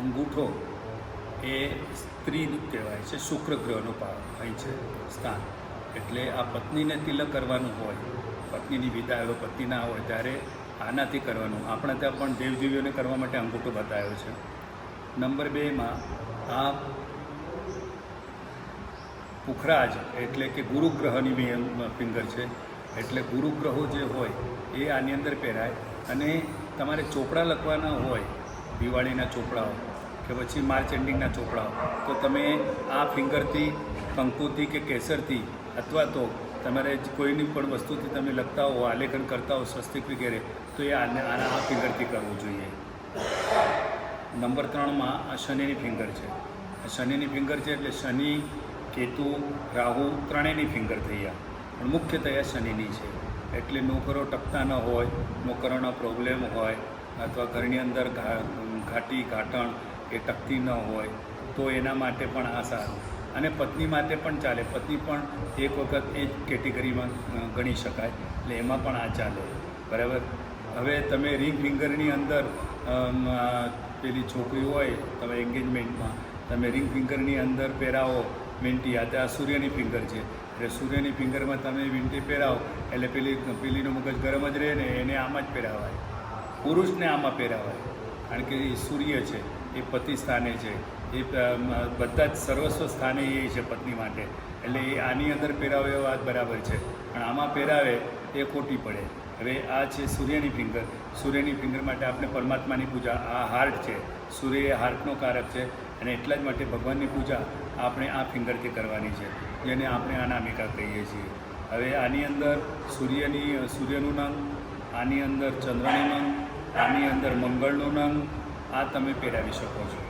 અંગૂઠો એ સ્ત્રી કહેવાય છે, શુક્ર ગ્રહનો અહીં છે સ્થાન. એટલે આ પત્નીને તિલક કરવાનું હોય, પત્નીની વિદાય હોય, પત્ની ના હોય ત્યારે આનાથી કરવાનું. આપણા ત્યાં પણ દેવદેવીઓને કરવા માટે અંગૂઠો બતાવ્યો છે. નંબર 2માં આ પુખરાજ એટલે કે ગુરુગ્રહની ફિંગર છે. એટલે ગુરુગ્રહો જે હોય એ આની અંદર પહેરાય. અને તમારે ચોપડા લખવાના હોય, દિવાળીના ચોપડાઓ કે પછી માર્ચ એન્ડિંગના ચોપડાઓ, તો તમે આ ફિંગરથી, કંકુથી કે કેસરથી અથવા તો તમારે કોઈની પણ વસ્તુથી તમે લખતા હો, આલેખન કરતા હો, સ્વસ્તિક વગેરે, તો એ આ ફિંગરથી કરવું જોઈએ. નંબર 3માં આ શનિની ફિંગર છે. આ શનિની ફિંગર છે એટલે શનિ, કેતુ, રાહુ ત્રણેયની ફિંગર થઈ ગયા, પણ મુખ્યતયા શનિની છે. એટલે નોકરો ટકતા ન હોય, નોકરોનો પ્રોબ્લેમ હોય, અથવા ઘરની અંદર ઘાટણ એ ટકતી ન હોય, તો એના માટે પણ આ સારું. અને પત્ની માટે પણ ચાલે, પત્ની પણ એક વખત એ જ કેટેગરીમાં ગણી શકાય, એટલે એમાં પણ આ ચાલે. બરાબર. હવે તમે રિંગ ફિંગરની અંદર પેલી છોકરી હોય, તમે એન્ગેજમેન્ટમાં તમે રિંગ ફિંગરની અંદર પહેરાવો વીંટી, આ સૂર્યની ફિંગર છે. એટલે સૂર્યની ફિંગરમાં તમે વીંટી પહેરાવો એટલે પેલીનું મગજ ગરમ જ રહે ને, એને આમાં જ પહેરાવાય. પુરુષને આમાં પહેરાવાય, કારણ કે એ સૂર્ય છે, એ પતિ સ્થાને છે, એ બધા જ સર્વસ્વ સ્થાને એ છે પત્ની માટે. એટલે એ આની અંદર પહેરાવે એ વાત બરાબર છે, પણ આમાં પહેરાવે એ ખોટી પડે. હવે આ છે સૂર્યની ફિંગર. સૂર્યની ફિંગર માટે આપણે પરમાત્માની પૂજા, આ હાર્ટ છે, સૂર્ય એ હાર્ટનો કારક છે, અને એટલા જ માટે ભગવાનની પૂજા આપણે આ ફિંગરથી કરવાની છે, જેને આપણે અનામિકા કહીએ છીએ. હવે આની અંદર સૂર્યનું નંગ, આની અંદર ચંદ્રનું નંગ, આની અંદર મંગળનું નંગ, આ તમે પહેરાવી શકો છો.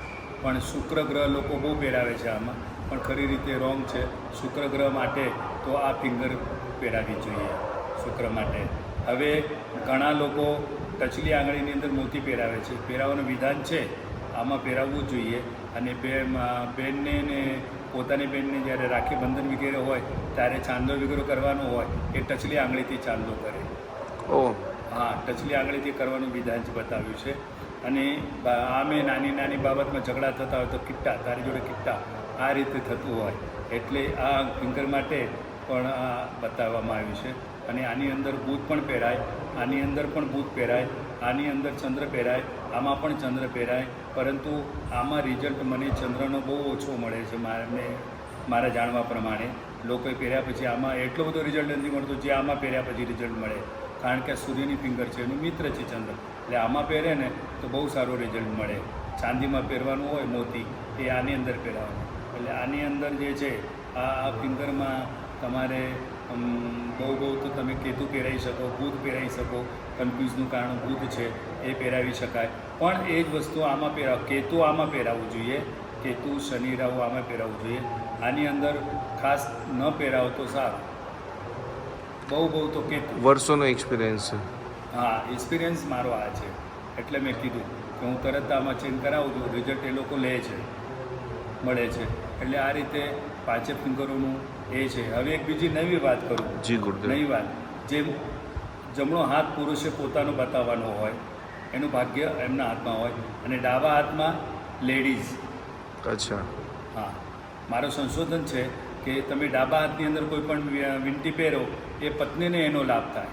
પણ શુક્ર ગ્રહ લોકો બહુ પહેરાવે છે આમાં, પણ ખરી રીતે રોંગ છે. શુક્ર ગ્રહ માટે તો આ ફિંગર પહેરાવી જોઈએ, શુક્ર માટે. હવે ઘણા લોકો ટચલી આંગળીની અંદર મોતી પહેરાવે છે, પહેરાવાનું વિધાન છે, આમાં પહેરાવવું જોઈએ. અને બેનને ને પોતાની બેનને જ્યારે રાખી બંધન વગેરે હોય ત્યારે ચાંદો વગેરે કરવાનો હોય, એ ટચલી આંગળીથી ચાંદો કરે. હા, ટચલી આંગળીથી કરવાનું વિધાન બતાવ્યું છે. અને આમે નાની નાની બાબતમાં ઝઘડા થતા હોય તો કિટ્ટા, તારી જોડે કિટ્ટા, આ રીતે થતું હોય, એટલે આ ફિંગર માટે પણ આ બતાવવામાં આવ્યું છે. અને આની અંદર બુધ પણ પહેરાય, આની અંદર પણ બુધ પહેરાય, આની અંદર ચંદ્ર પહેરાય, આમાં પણ ચંદ્ર પહેરાય. પરંતુ આમાં રિઝલ્ટ મને ચંદ્રનો બહુ ઓછો મળે છે, મારા જાણવા પ્રમાણે. લોકોએ પહેર્યા પછી આમાં એટલો બધો રિઝલ્ટ નથી મળતો જે આમાં પહેર્યા પછી રિઝલ્ટ મળે, કારણ કે આ સૂર્યની ફિંગર છે, એનું મિત્ર છે ચંદ્ર. એટલે આમાં પહેરે ને તો બહુ સારું રિઝલ્ટ મળે. ચાંદીમાં પહેરવાનું હોય મોતી, એ આની અંદર પહેરાવાનું. એટલે આની અંદર જે છે આ ફિંગરમાં તમારે બહુ તો તમે કેતુ પહેરાવી શકો, બુધ પહેરાવી શકો. કન્ફ્યુઝનું કારણ બુધ છે, એ પહેરાવી શકાય. પણ એ જ વસ્તુ આમાં કેતુ આમાં પહેરાવવું જોઈએ, કેતુ, શનિ, રાહુ આમાં પહેરાવવું જોઈએ. આની અંદર ખાસ ન પહેરાવો તો સારું. બહુ તો કેતુ. વર્ષોનો એક્સપિરિયન્સ છે. હા, એક્સપિરિયન્સ મારો આ છે, એટલે મેં કીધું કે હું તરત આમાં ચેન્જ કરાવું છું, રિઝલ્ટ એ લોકો લે છે, મળે છે. એટલે આ રીતે 5 ફિંગરોનું એ છે. હવે એક બીજી નવી વાત કરું. જી ગુરુદેવ. નવી વાત, જે જમણો હાથ પુરુષે પોતાનો બતાવવાનો હોય, એનું ભાગ્ય એમના હાથમાં હોય, અને ડાબા હાથમાં લેડીઝ. અચ્છા. હા, મારું સંશોધન છે કે તમે ડાબા હાથની અંદર કોઈ પણ વીંટી પહેરો, એ પત્નીને એનો લાભ થાય.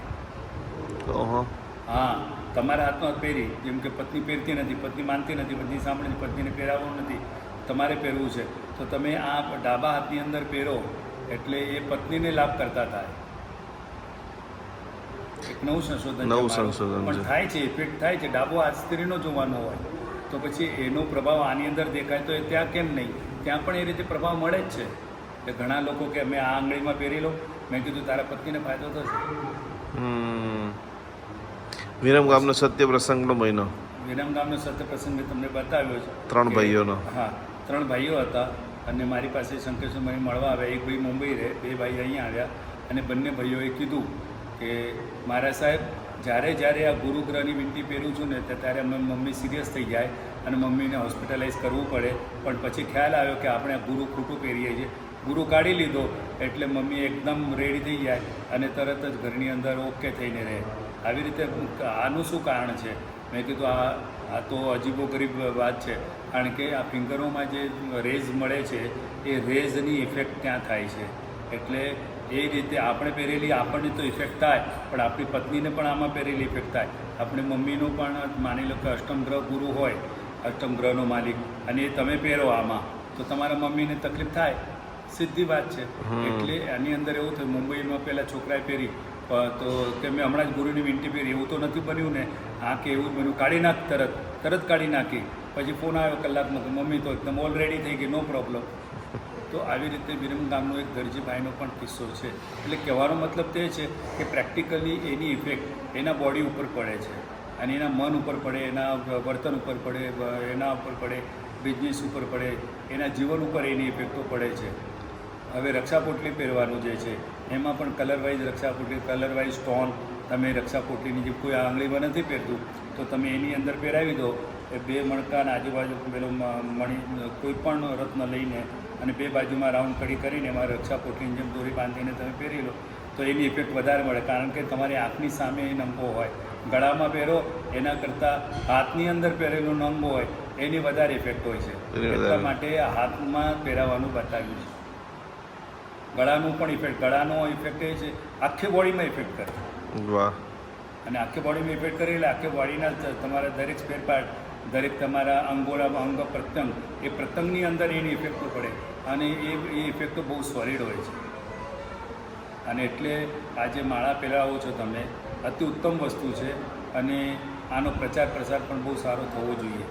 હા, તમારા હાથમાં પહેરી, જેમ કે પત્ની પહેરતી નથી, પત્ની માનતી નથી, પત્ની સાંભળે, પત્નીને પહેરાવવું નથી, તમારે પહેરવું છે, તો તમે આ ડાબા હાથની અંદર પહેરો એટલે એ પત્નીને લાભ કરતા થાય. એક નવું સંશોધન પણ થાય છે, ઇફેક્ટ થાય છે. ડાબો હાથ સ્ત્રીનો જોવાનો હોય તો પછી એનો પ્રભાવ આની અંદર દેખાય, તો એ ત્યાં કેમ નહીં? ત્યાં પણ એ રીતે પ્રભાવ મળે જ છે. એટલે ઘણા લોકો કે અમે આ આંગળીમાં પહેરી લો, મેં કીધું તારા પત્નીને ફાયદો થશે. વિરમગામનો સત્ય પ્રસંગનો મહિનો. વિરમગામનો સત્ય પ્રસંગ મેં તમને બતાવ્યો છે. 3 ભાઈઓનો. હા, 3 ભાઈઓ હતા, અને મારી પાસે શંકરેશ્વર મને મળવા આવ્યા. એક ભાઈ મુંબઈ રહે, 2 ભાઈ અહીંયા આવ્યા. અને બંને ભાઈઓએ કીધું કે મારા સાહેબ, જ્યારે આ ગુરુગ્રહની વીંટી પહેરું છું ને ત્યારે મમ્મી સિરિયસ થઈ જાય અને મમ્મીને હોસ્પિટલાઇઝ કરવું પડે. પણ પછી ખ્યાલ આવ્યો કે આપણે આ ગુરુ ખોટું પહેરીએ છીએ. ગુરુ કાઢી લીધો એટલે મમ્મી એકદમ રેડી થઈ જાય અને તરત જ ઘરની અંદર ઓકે થઈને રહે. આવી રીતે આનું શું કારણ છે? મેં કીધું આ તો અજીબો ગરીબ વાત છે, કારણ કે આ ફિંગરોમાં જે રેઝ મળે છે એ રેઝની ઇફેક્ટ ત્યાં થાય છે. એટલે એ રીતે આપણે પહેરેલી આપણને તો ઇફેક્ટ થાય, પણ આપણી પત્નીને પણ આમાં પહેરેલી ઇફેક્ટ થાય. આપણી મમ્મીનું પણ માની લો કે અષ્ટમ ગ્રહ ગુરુ હોય, અષ્ટમ ગ્રહનો માલિક, અને એ તમે પહેરો આમાં તો તમારા મમ્મીને તકલીફ થાય, સીધી વાત છે. એટલે આની અંદર એવું થયું, મુંબઈમાં પહેલાં છોકરાએ પહેરી તો કે મેં હમણાં જ ગુરુની વીંટી પહેરી, એવું તો નથી બન્યું ને, આ કે એવું જ બન્યું, કાઢી નાખ, તરત કાઢી નાખી. પછી ફોન આવ્યો કલાકમાં કે મમ્મી તો એકદમ ઓલરેડી થઈ ગઈ, નો પ્રોબ્લેમ. તો આવી રીતે વિરમગામનો એક દરજીભાઈનો પણ કિસ્સો છે. એટલે કહેવાનો મતલબ તે છે કે પ્રેક્ટિકલી એની ઇફેક્ટ એના બોડી ઉપર પડે છે, અને એના મન ઉપર પડે, એના વર્તન ઉપર પડે, એના ઉપર પડે, બિઝનેસ ઉપર પડે, એના જીવન ઉપર એની ઇફેક્ટો પડે છે. હવે રક્ષાપોટલી પહેરવાનું જે છે એમાં પણ કલરવાઇઝ રક્ષાપોટલી, કલરવાઇઝ સ્ટોન, તમે રક્ષાપોટલીની જે કોઈ આંગળીમાં નથી પહેરતું તો તમે એની અંદર પહેરાવી દો. એ 2 મણકાના આજુબાજુ પેલો મણી કોઈ પણ રત્ન લઈને અને 2 બાજુમાં રાઉન્ડ કડી કરીને એમાં રક્ષાપોટલીની જેમ દોરી બાંધીને તમે પહેરી લો તો એની ઇફેક્ટ વધારે મળે, કારણ કે તમારી આંખની સામે એ નંગો હોય. ગળામાં પહેરો એના કરતાં હાથની અંદર પહેરેલો નંગ હોય એની વધારે ઇફેક્ટ હોય છે. એટલા માટે હાથમાં પહેરાવાનું બતાવ્યું છે. ગળાનું પણ ઇફેક્ટ, ગળાનો ઇફેક્ટ એ છે આખી બોડીમાં ઇફેક્ટ કરે. વાહ. અને આખી બોડીમાં ઇફેક્ટ કરે એટલે આખી બોડીના તમારા દરેક સ્પેર પાર્ટ, દરેક તમારા અંગોના અંગ પ્રત્યંગ, એ પ્રત્યંગની અંદર એની ઇફેક્ટો પડે, અને એ ઇફેક્ટો બહુ સોલિડ હોય છે. અને એટલે આ જે માળા પહેરાવો છો તમે, અતિ ઉત્તમ વસ્તુ છે, અને આનો પ્રચાર પ્રસાર પણ બહુ સારો થવો જોઈએ.